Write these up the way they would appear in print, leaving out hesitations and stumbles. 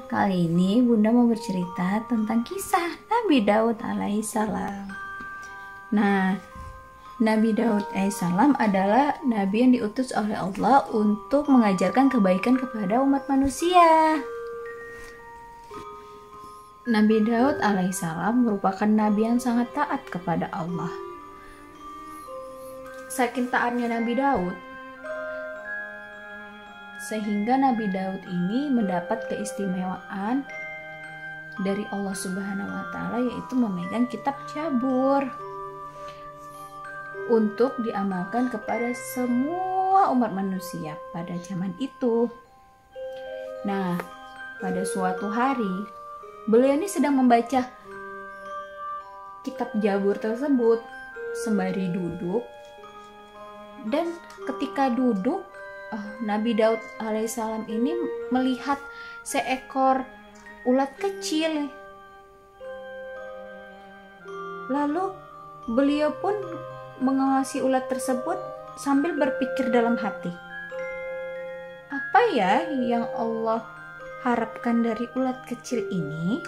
Kali ini Bunda mau bercerita tentang kisah Nabi Daud alaihissalam. Nah, Nabi Daud alaihissalam adalah Nabi yang diutus oleh Allah untuk mengajarkan kebaikan kepada umat manusia. Nabi Daud alaihissalam merupakan Nabi yang sangat taat kepada Allah. Saking taatnya Nabi Daud, sehingga Nabi Daud ini mendapat keistimewaan dari Allah Subhanahu wa Ta'ala, yaitu memegang kitab Zabur untuk diamalkan kepada semua umat manusia pada zaman itu. Nah, pada suatu hari beliau ini sedang membaca kitab Zabur tersebut sembari duduk, dan ketika duduk Nabi Daud alaihissalam ini melihat seekor ulat kecil. Lalu beliau pun mengawasi ulat tersebut sambil berpikir dalam hati, apa ya yang Allah harapkan dari ulat kecil ini?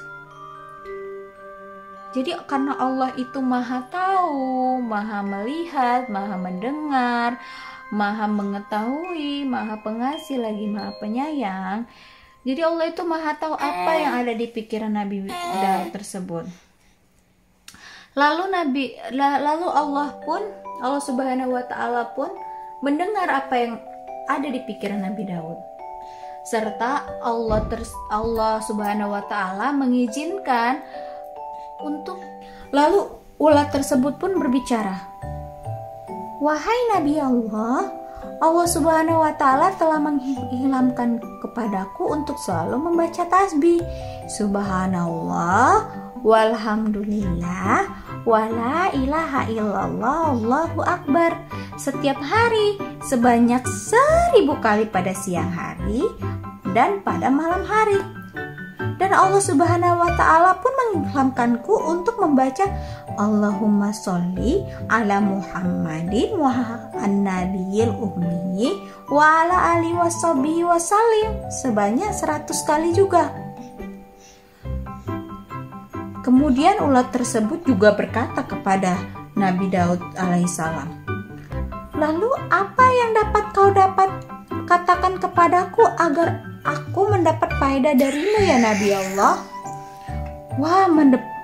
Jadi karena Allah itu maha tahu, maha melihat, maha mendengar, maha mengetahui, maha pengasih, lagi maha penyayang. Jadi Allah itu maha tahu apa yang ada di pikiran Nabi Daud tersebut. Lalu Allah Subhanahu wa Ta'ala pun mendengar apa yang ada di pikiran Nabi Daud. Serta Allah Subhanahu wa Ta'ala mengizinkan lalu ulat tersebut pun berbicara. Wahai Nabi Allah, Allah Subhanahu wa Ta'ala telah mengilhamkan kepadaku untuk selalu membaca tasbih Subhanallah walhamdulillah wala ilaha illallah Allahu akbar setiap hari sebanyak 1000 kali pada siang hari dan pada malam hari. Dan Allah Subhanahu wa Ta'ala pun mengilhamkanku untuk membaca Allahumma sholli ala Muhammadin wa an-nabiyil ummi wa ala alihi washabihi wasallim sebanyak 100 kali juga. Kemudian ulat tersebut juga berkata kepada Nabi Daud alaihissalam, lalu apa yang dapat kau katakan kepadaku agar aku mendapat faedah darimu ya Nabi Allah? Wah,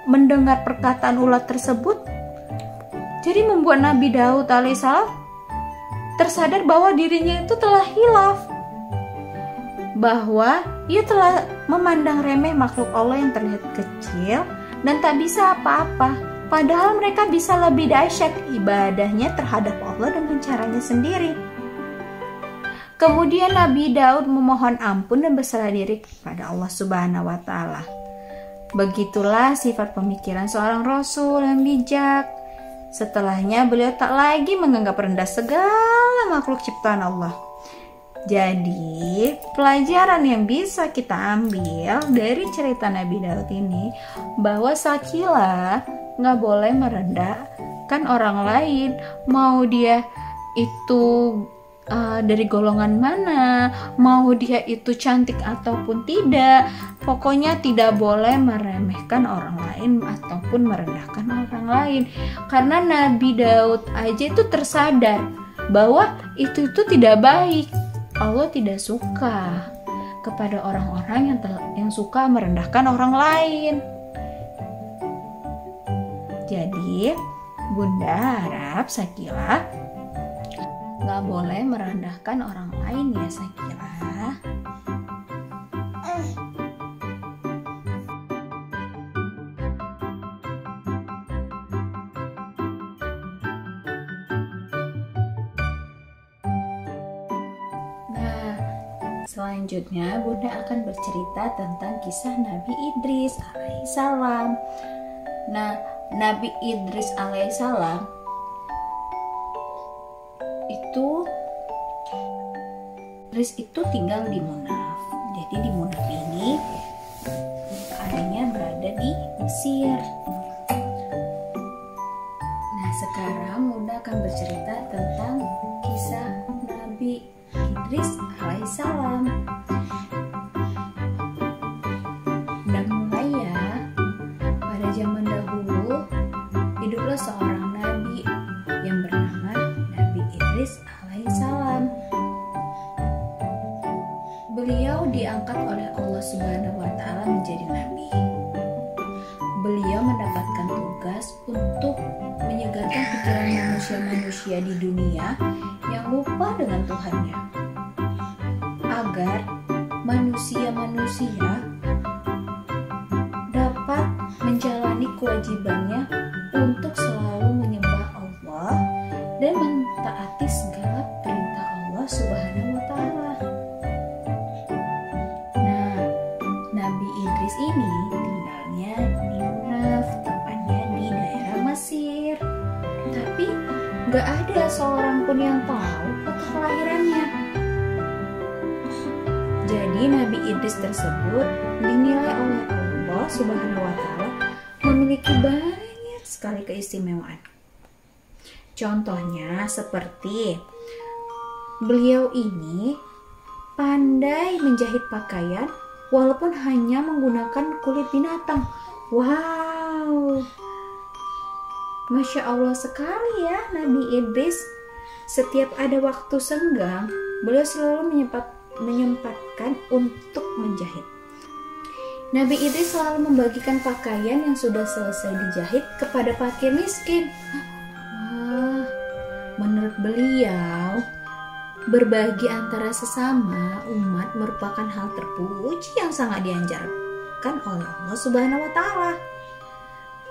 mendengar perkataan ulat tersebut jadi membuat Nabi Daud alaihissalam tersadar bahwa dirinya itu telah hilaf, bahwa ia telah memandang remeh makhluk Allah yang terlihat kecil dan tak bisa apa-apa, padahal mereka bisa lebih dahsyat ibadahnya terhadap Allah dengan caranya sendiri. Kemudian Nabi Daud memohon ampun dan berserah diri kepada Allah Subhanahu wa Ta'ala. Begitulah sifat pemikiran seorang rasul yang bijak. Setelahnya beliau tak lagi menganggap rendah segala makhluk ciptaan Allah. Jadi pelajaran yang bisa kita ambil dari cerita Nabi Daud ini, bahwa Sakila gak boleh merendahkan orang lain, mau dia itu dari golongan mana, mau dia itu cantik ataupun tidak, pokoknya tidak boleh meremehkan orang lain ataupun merendahkan orang lain. Karena Nabi Daud aja itu tersadar bahwa itu tidak baik. Allah tidak suka kepada orang-orang yang suka merendahkan orang lain. Jadi Bunda harap Sakila gak boleh merendahkan orang lain ya Sakila. Nah, selanjutnya Bunda akan bercerita tentang kisah Nabi Idris alaihissalam. Nah, Nabi Idris alaihissalam itu tinggal di Munaf. Jadi di Munaf ini adanya berada di Mesir. Nah, sekarang Bunda akan bercerita tentang kisah Nabi Idris alaihissalam. diangkat oleh Allah Subhanahu wa Ta'ala menjadi nabi. Beliau mendapatkan tugas untuk menyegarkan pikiran manusia-manusia di dunia yang lupa dengan Tuhannya, agar manusia-manusia dapat menjalani kewajibannya untuk selalu menyembah Allah dan mentaati segala perintah Allah Subhanahu wa Ta'ala. Nah, Nabi Idris ini tinggalnya di Naf, tepatnya di daerah Mesir. Tapi gak ada seorang pun yang tahu kota kelahirannya. Jadi Nabi Idris tersebut dinilai oleh Allah Subhanahu wa Ta'ala memiliki banyak sekali keistimewaan. Contohnya seperti beliau ini pandai menjahit pakaian walaupun hanya menggunakan kulit binatang. Wow, Masya Allah sekali ya Nabi Idris. Setiap ada waktu senggang, beliau selalu menyempatkan untuk menjahit. Nabi Idris selalu membagikan pakaian yang sudah selesai dijahit kepada fakir miskin. Menurut beliau, berbagi antara sesama umat merupakan hal terpuji yang sangat dianjurkan oleh Allah Subhanahu wa Ta'ala.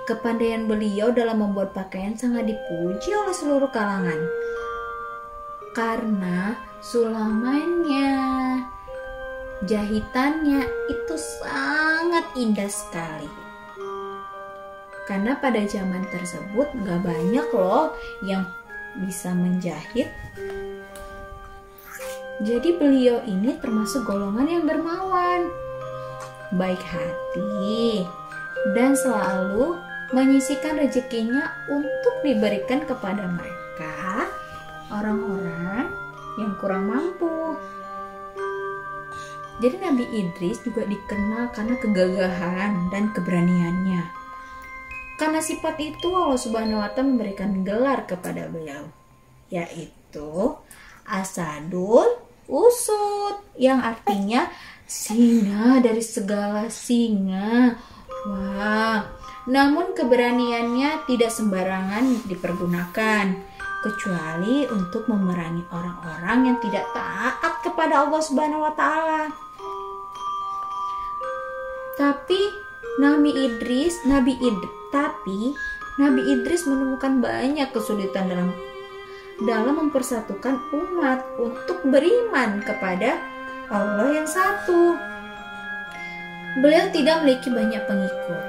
Kepandaian beliau dalam membuat pakaian sangat dipuji oleh seluruh kalangan. Karena sulamannya, jahitannya itu sangat indah sekali. Karena pada zaman tersebut gak banyak loh yang bisa menjahit. Jadi beliau ini termasuk golongan yang dermawan, baik hati, dan selalu menyisihkan rezekinya untuk diberikan kepada mereka, orang-orang yang kurang mampu. Jadi Nabi Idris juga dikenal karena kegagahan dan keberaniannya. Karena sifat itu Allah Subhanahu wa Ta'ala memberikan gelar kepada beliau, yaitu Asadul Usud, yang artinya singa dari segala singa. Wah, namun keberaniannya tidak sembarangan dipergunakan, kecuali untuk memerangi orang-orang yang tidak taat kepada Allah Subhanahu wa Ta'ala. Tapi Nabi Idris menemukan banyak kesulitan dalam mempersatukan umat untuk beriman kepada Allah yang satu. Beliau tidak memiliki banyak pengikut.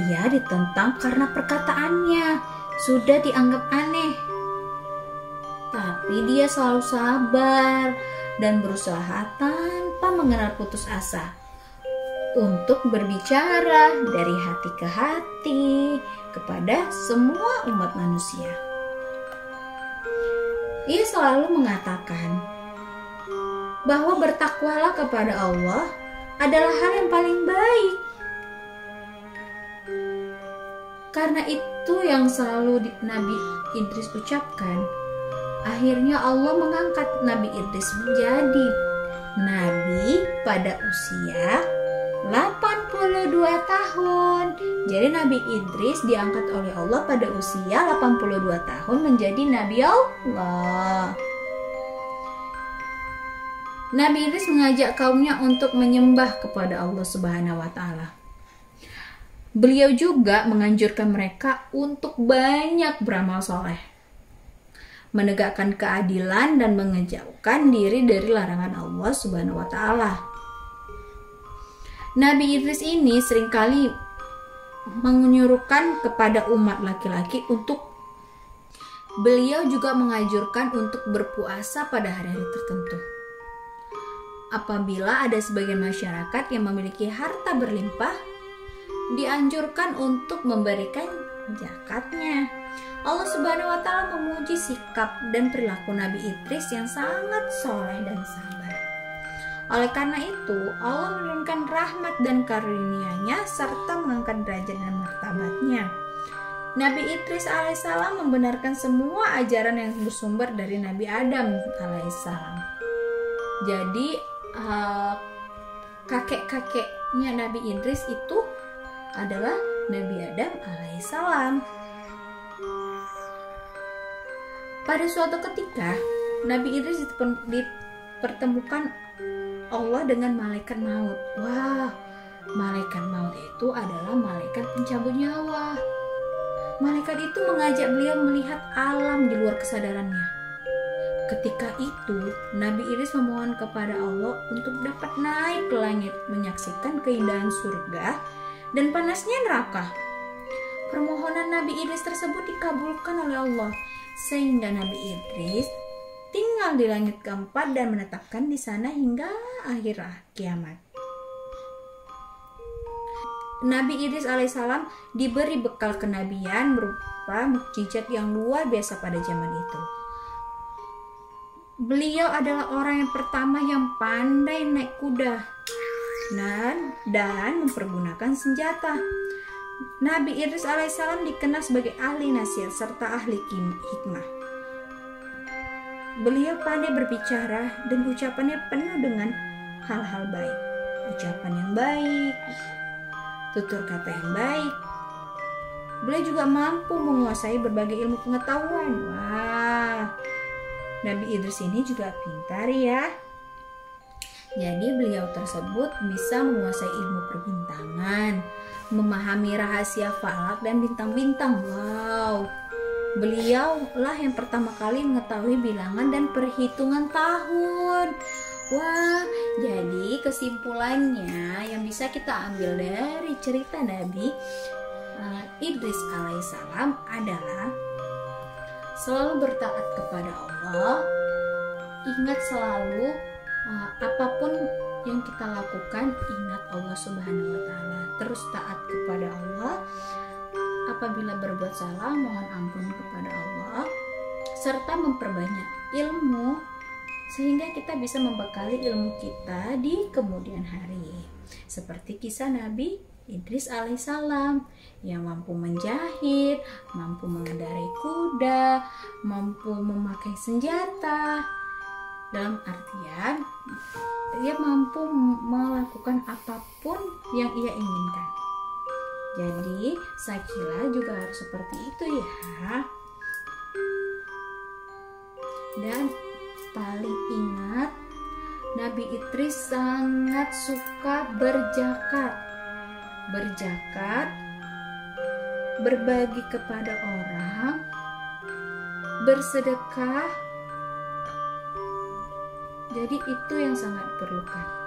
Ia ditentang karena perkataannya sudah dianggap aneh. Tapi dia selalu sabar dan berusaha tanpa mengenal putus asa untuk berbicara dari hati ke hati kepada semua umat manusia. Ia selalu mengatakan bahwa bertakwalah kepada Allah adalah hal yang paling baik. Karena itu yang selalu Nabi Idris ucapkan. Akhirnya Allah mengangkat Nabi Idris menjadi nabi pada usia 82 tahun. Jadi Nabi Idris diangkat oleh Allah pada usia 82 tahun menjadi Nabi Allah. Nabi Idris mengajak kaumnya untuk menyembah kepada Allah Subhanahu wa Ta'ala. Beliau juga menganjurkan mereka untuk banyak beramal soleh, menegakkan keadilan dan mengejauhkan diri dari larangan Allah Subhanahu wa Ta'ala. Nabi Idris ini seringkali menyuruhkan kepada umat laki-laki untuk beliau juga menganjurkan untuk berpuasa pada hari-hari tertentu. Apabila ada sebagian masyarakat yang memiliki harta berlimpah, dianjurkan untuk memberikan zakatnya. Allah Subhanahu wa Ta'ala memuji sikap dan perilaku Nabi Idris yang sangat soleh dan sabar. Oleh karena itu, Allah menurunkan rahmat dan karunia-Nya serta mengangkat derajat dan martabatnya. Nabi Idris alaihissalam membenarkan semua ajaran yang bersumber dari Nabi Adam alaihissalam. Jadi kakek-kakeknya Nabi Idris itu adalah Nabi Adam alaihissalam. Pada suatu ketika Nabi Idris dipertemukan Allah dengan malaikat maut. Wah, malaikat maut itu adalah malaikat pencabut nyawa. Malaikat itu mengajak beliau melihat alam di luar kesadarannya. Ketika itu, Nabi Idris memohon kepada Allah untuk dapat naik ke langit, menyaksikan keindahan surga dan panasnya neraka. Permohonan Nabi Idris tersebut dikabulkan oleh Allah, sehingga Nabi Idris tinggal di langit keempat dan menetapkan di sana hingga akhir kiamat. Nabi Idris alaihissalam diberi bekal kenabian berupa mukjizat yang luar biasa pada zaman itu. Beliau adalah orang yang pertama yang pandai naik kuda dan mempergunakan senjata. Nabi Idris alaihissalam dikenal sebagai ahli nasihat serta ahli hikmah. Beliau pandai berbicara dan ucapannya penuh dengan hal-hal baik. Ucapan yang baik, tutur kata yang baik. Beliau juga mampu menguasai berbagai ilmu pengetahuan. Wah, Nabi Idris ini juga pintar ya. Jadi beliau tersebut bisa menguasai ilmu perbintangan, memahami rahasia falak dan bintang-bintang. Wow, beliau lah yang pertama kali mengetahui bilangan dan perhitungan tahun. Wah, jadi kesimpulannya yang bisa kita ambil dari cerita Nabi Idris alaihissalam adalah selalu bertaat kepada Allah. Ingat selalu apapun yang kita lakukan, ingat Allah Subhanahu wa Ta'ala. Terus taat kepada Allah. Apabila berbuat salah, mohon ampun kepada Allah, serta memperbanyak ilmu sehingga kita bisa membekali ilmu kita di kemudian hari. Seperti kisah Nabi Idris alaihissalam yang mampu menjahit, mampu mengendarai kuda, mampu memakai senjata. Dalam artian dia mampu melakukan apapun yang ia inginkan. Jadi Sakila juga harus seperti itu ya. Dan paling ingat, Nabi Idris sangat suka berzakat, berbagi kepada orang, bersedekah. Jadi itu yang sangat diperlukan.